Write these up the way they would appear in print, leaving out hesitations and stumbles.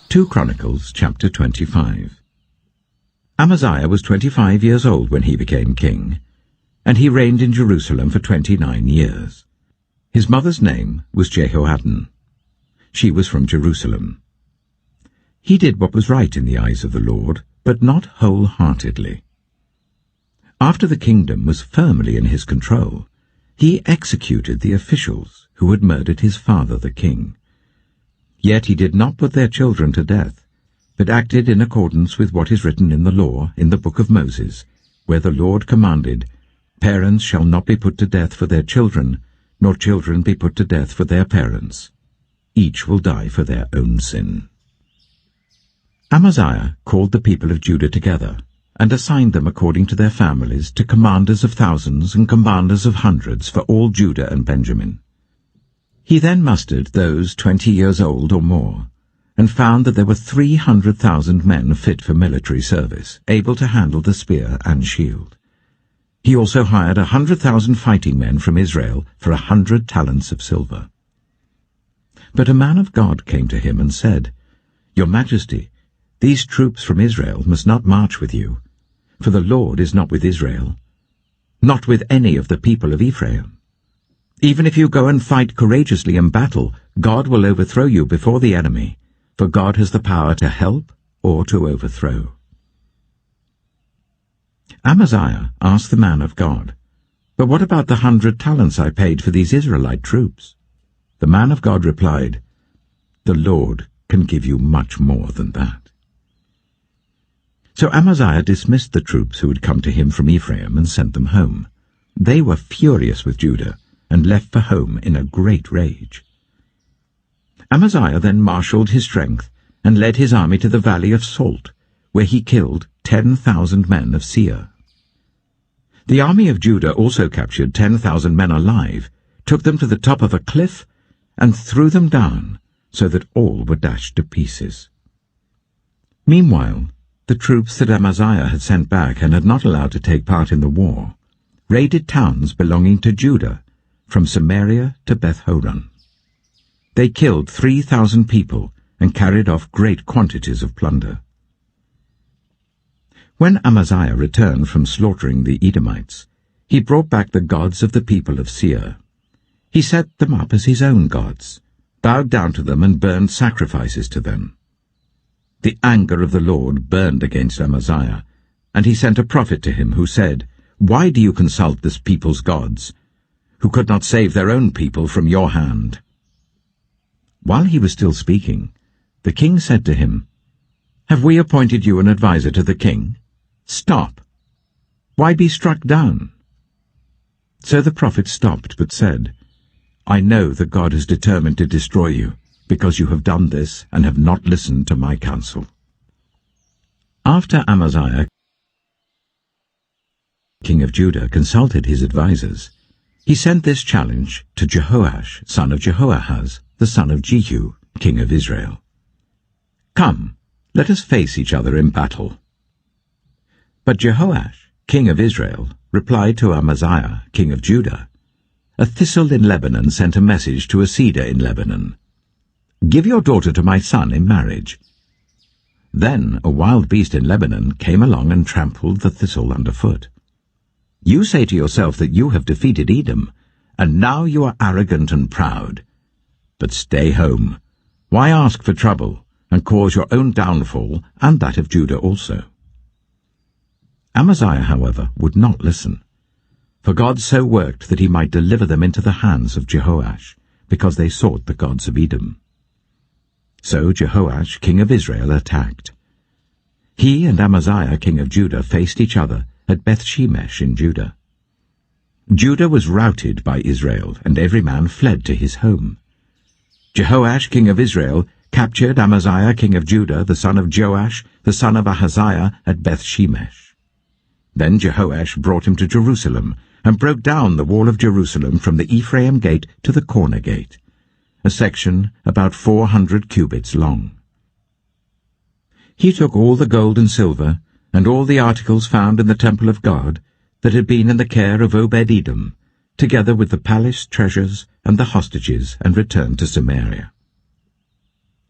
2 Chronicles chapter 25. Amaziah was 25 years old when he became king, and he reigned in Jerusalem for 29 years. His mother's name was Jehoaddan. She was from Jerusalem. He did what was right in the eyes of the Lord, but not wholeheartedly. After the kingdom was firmly in his control, he executed the officials who had murdered his father the king. Yet he did not put their children to death, but acted in accordance with what is written in the law in the book of Moses, where the Lord commanded, "Parents shall not be put to death for their children, nor children be put to death for their parents. Each will die for their own sin." Amaziah called the people of Judah together, and assigned them according to their families to commanders of thousands and commanders of hundreds for all Judah and Benjamin. He then mustered those 20 years old or more, and found that there were 300,000 men fit for military service, able to handle the spear and shield. He also hired 100,000 fighting men from Israel for 100 talents of silver. But a man of God came to him and said, "Your Majesty, these troops from Israel must not march with you, for the Lord is not with Israel, not with any of the people of Ephraim. Even if you go and fight courageously in battle, God will overthrow you before the enemy, for God has the power to help or to overthrow." Amaziah asked the man of God, "But what about the 100 talents I paid for these Israelite troops?" The man of God replied, "The Lord can give you much more than that." So Amaziah dismissed the troops who had come to him from Ephraim and sent them home. They were furious with Judah, and left for home in a great rage. Amaziah then marshaled his strength and led his army to the valley of Salt, where he killed 10,000 men of Seir. The army of Judah also captured 10,000 men alive, took them to the top of a cliff, and threw them down, so that all were dashed to pieces. Meanwhile, the troops that Amaziah had sent back and had not allowed to take part in the war raided towns belonging to Judah, from Samaria to Beth-horon. They killed 3,000 people and carried off great quantities of plunder. When Amaziah returned from slaughtering the Edomites, he brought back the gods of the people of Seir. He set them up as his own gods, bowed down to them and burned sacrifices to them. The anger of the Lord burned against Amaziah, and he sent a prophet to him who said, "Why do you consult this people's gods, who could not save their own people from your hand?" While he was still speaking, the king said to him, "Have we appointed you an adviser to the king? Stop! Why be struck down?" So the prophet stopped, but said, "I know that God has determined to destroy you, because you have done this and have not listened to my counsel." After Amaziah, king of Judah, consulted his advisers, he sent this challenge to Jehoash, son of Jehoahaz, the son of Jehu, king of Israel. "Come, let us face each other in battle." But Jehoash, king of Israel, replied to Amaziah, king of Judah, "A thistle in Lebanon sent a message to a cedar in Lebanon. Give your daughter to my son in marriage." Then a wild beast in Lebanon came along and trampled the thistle underfoot. You say to yourself that you have defeated Edom, and now you are arrogant and proud. But stay home. Why ask for trouble, and cause your own downfall, and that of Judah also? Amaziah, however, would not listen, for God so worked that he might deliver them into the hands of Jehoash, because they sought the gods of Edom. So Jehoash, king of Israel, attacked. He and Amaziah, king of Judah, faced each other at Beth-shemesh in Judah. Judah was routed by Israel, and every man fled to his home. Jehoash, king of Israel, captured Amaziah, king of Judah, the son of Joash, the son of Ahaziah, at Beth-shemesh. Then Jehoash brought him to Jerusalem, and broke down the wall of Jerusalem from the Ephraim gate to the corner gate, a section about 400 cubits long. He took all the gold and silver, and all the articles found in the temple of God that had been in the care of Obed-Edom, together with the palace treasures and the hostages, and returned to Samaria.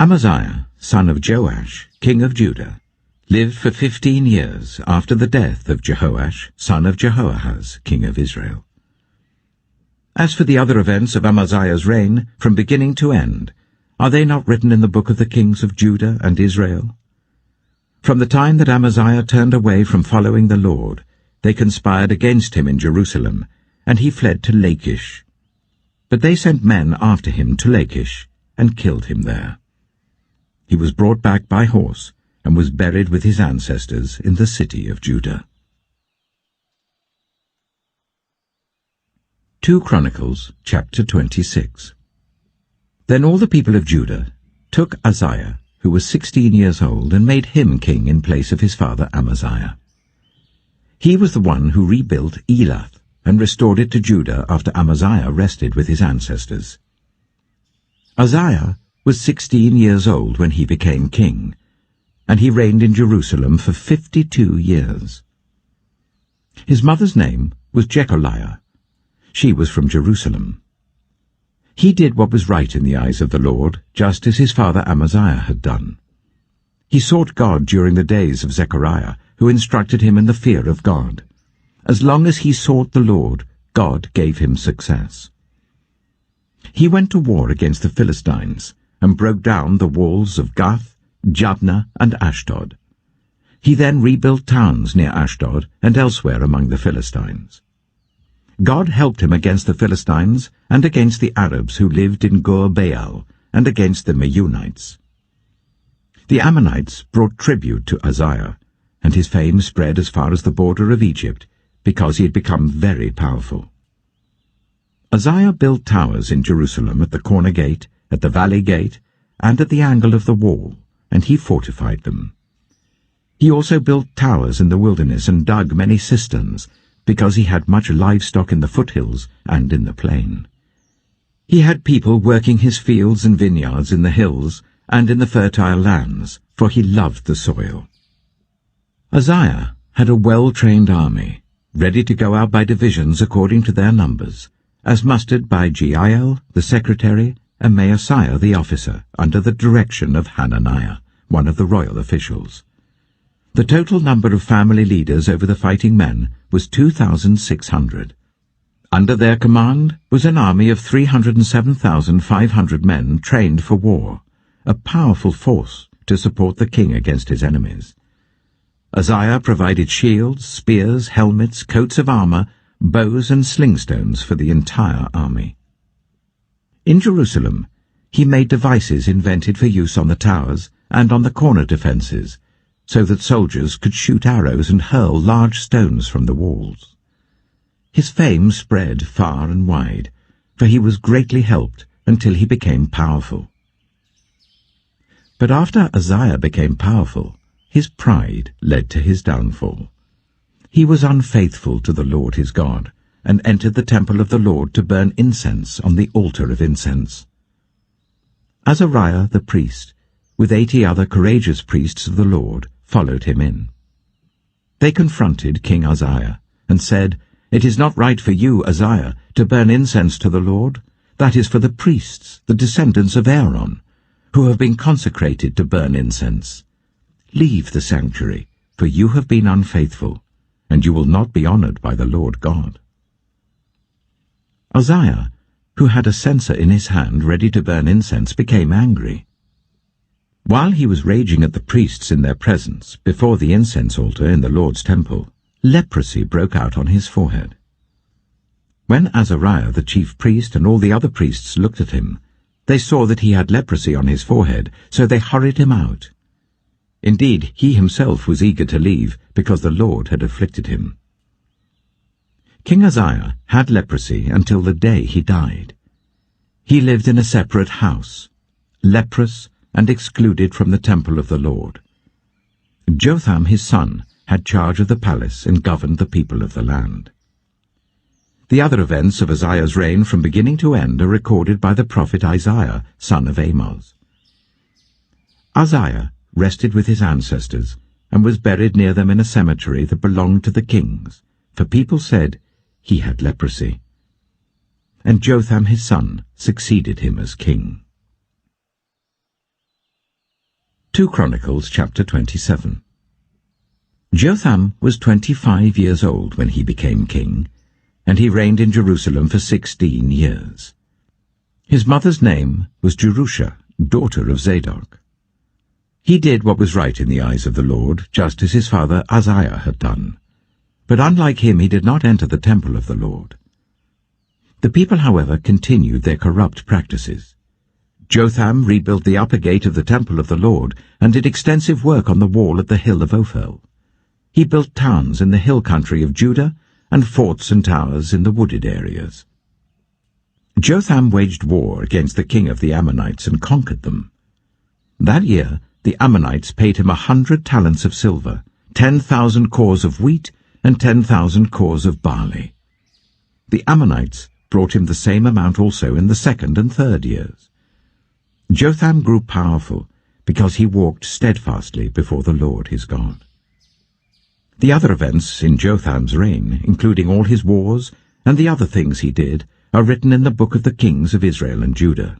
Amaziah, son of Joash, king of Judah, lived for 15 years after the death of Jehoash, son of Jehoahaz, king of Israel. As for the other events of Amaziah's reign, from beginning to end, are they not written in the book of the kings of Judah and Israel? From the time that Amaziah turned away from following the Lord, they conspired against him in Jerusalem, and he fled to Lachish. But they sent men after him to Lachish, and killed him there. He was brought back by horse, and was buried with his ancestors in the city of Judah. 2 Chronicles, chapter 26. Then all the people of Judah took Uzziah, who was 16 years old, and made him king in place of his father Amaziah. He was the one who rebuilt Elath, and restored it to Judah after Amaziah rested with his ancestors. Uzziah was 16 years old when he became king, and he reigned in Jerusalem for 52 years. His mother's name was Jecholiah. She was from Jerusalem. He did what was right in the eyes of the Lord, just as his father Amaziah had done. He sought God during the days of Zechariah, who instructed him in the fear of God. As long as he sought the Lord, God gave him success. He went to war against the Philistines, and broke down the walls of Gath, Jabneh, and Ashdod. He then rebuilt towns near Ashdod and elsewhere among the Philistines. God helped him against the Philistines and against the Arabs who lived in Gur-Baal and against the Meunites. The Ammonites brought tribute to Uzziah, and his fame spread as far as the border of Egypt, because he had become very powerful. Uzziah built towers in Jerusalem at the corner gate, at the valley gate, and at the angle of the wall, and he fortified them. He also built towers in the wilderness and dug many cisterns, because he had much livestock in the foothills and in the plain. He had people working his fields and vineyards in the hills and in the fertile lands, for he loved the soil. Uzziah had a well-trained army, ready to go out by divisions according to their numbers, as mustered by Jeiel, the secretary, and Maaseiah the officer, under the direction of Hananiah, one of the royal officials. The total number of family leaders over the fighting men was 2,600. Under their command was an army of 307,500 men trained for war, a powerful force to support the king against his enemies. Uzziah provided shields, spears, helmets, coats of armor, bows and slingstones for the entire army. In Jerusalem, he made devices invented for use on the towers and on the corner defenses, so that soldiers could shoot arrows and hurl large stones from the walls. His fame spread far and wide, for he was greatly helped until he became powerful. But after Uzziah became powerful, his pride led to his downfall. He was unfaithful to the Lord his God, and entered the temple of the Lord to burn incense on the altar of incense. Azariah the priest, with 80 other courageous priests of the Lord, followed him in. They confronted King Uzziah, and said, "It is not right for you, Uzziah, to burn incense to the Lord. That is for the priests, the descendants of Aaron, who have been consecrated to burn incense. Leave the sanctuary, for you have been unfaithful, and you will not be honored by the Lord God." Uzziah, who had a censer in his hand ready to burn incense, became angry. While he was raging at the priests in their presence, before the incense altar in the Lord's temple, leprosy broke out on his forehead. When Azariah the chief priest and all the other priests looked at him, they saw that he had leprosy on his forehead, so they hurried him out. Indeed, he himself was eager to leave, because the Lord had afflicted him. King Uzziah had leprosy until the day he died. He lived in a separate house, leprous and excluded from the temple of the Lord. Jotham his son had charge of the palace and governed the people of the land. The other events of Uzziah's reign from beginning to end are recorded by the prophet Isaiah, son of Amoz. Uzziah rested with his ancestors and was buried near them in a cemetery that belonged to the kings, for people said he had leprosy. And Jotham his son succeeded him as king. 2 Chronicles chapter 27. Jotham was 25 years old when he became king, and he reigned in Jerusalem for 16 years. His mother's name was Jerusha, daughter of Zadok. He did what was right in the eyes of the Lord, just as his father Uzziah had done. But unlike him, he did not enter the temple of the Lord. The people, however, continued their corrupt practices. Jotham rebuilt the upper gate of the temple of the Lord and did extensive work on the wall at the hill of Ophel. He built towns in the hill country of Judah and forts and towers in the wooded areas. Jotham waged war against the king of the Ammonites and conquered them. That year the Ammonites paid him 100 talents of silver, 10,000 cors of wheat, and 10,000 cors of barley. The Ammonites brought him the same amount also in the second and third years. Jotham grew powerful because he walked steadfastly before the Lord his God. The other events in Jotham's reign, including all his wars and the other things he did, are written in the book of the kings of Israel and Judah.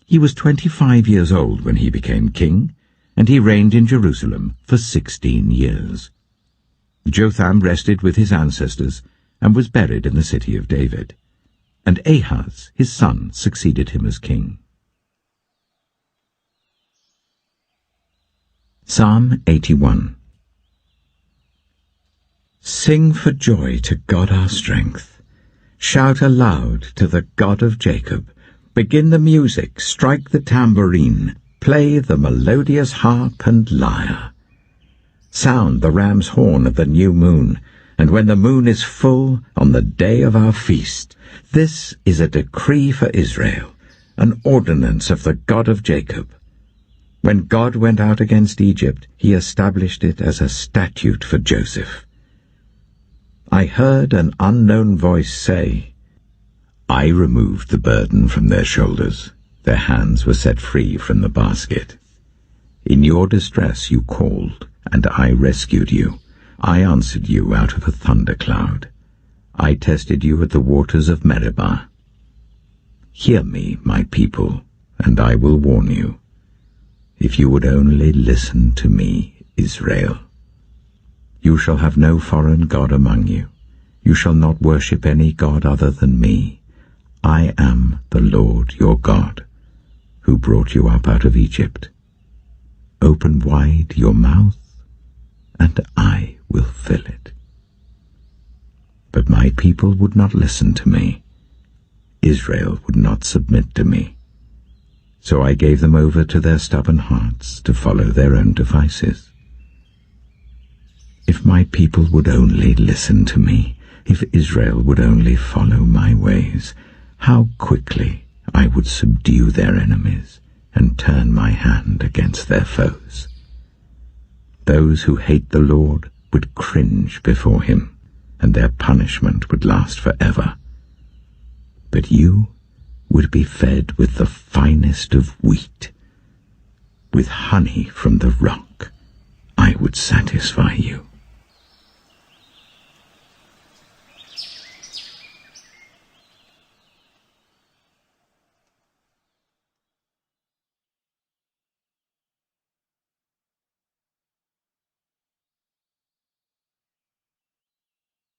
He was 25 years old when he became king, and he reigned in Jerusalem for 16 years. Jotham rested with his ancestors and was buried in the city of David, and Ahaz, his son, succeeded him as king. Psalm 81. Sing for joy to God our strength. Shout aloud to the God of Jacob. Begin the music, strike the tambourine, play the melodious harp and lyre. Sound the ram's horn at the new moon, and when the moon is full on the day of our feast. This is a decree for Israel, an ordinance of the God of Jacob. When God went out against Egypt, he established it as a statute for Joseph. I heard an unknown voice say, I removed the burden from their shoulders. Their hands were set free from the basket. In your distress you called, and I rescued you. I answered you out of a thundercloud. I tested you at the waters of Meribah. Hear me, my people, and I will warn you. If you would only listen to me, Israel. You shall have no foreign god among you. You shall not worship any god other than me. I am the Lord your God, who brought you up out of Egypt. Open wide your mouth, and I will fill it. But my people would not listen to me. Israel would not submit to me. So I gave them over to their stubborn hearts to follow their own devices. If my people would only listen to me, if Israel would only follow my ways, how quickly I would subdue their enemies and turn my hand against their foes. Those who hate the Lord would cringe before him, and their punishment would last forever. But you would be fed with the finest of wheat. With honey from the rock I would satisfy you.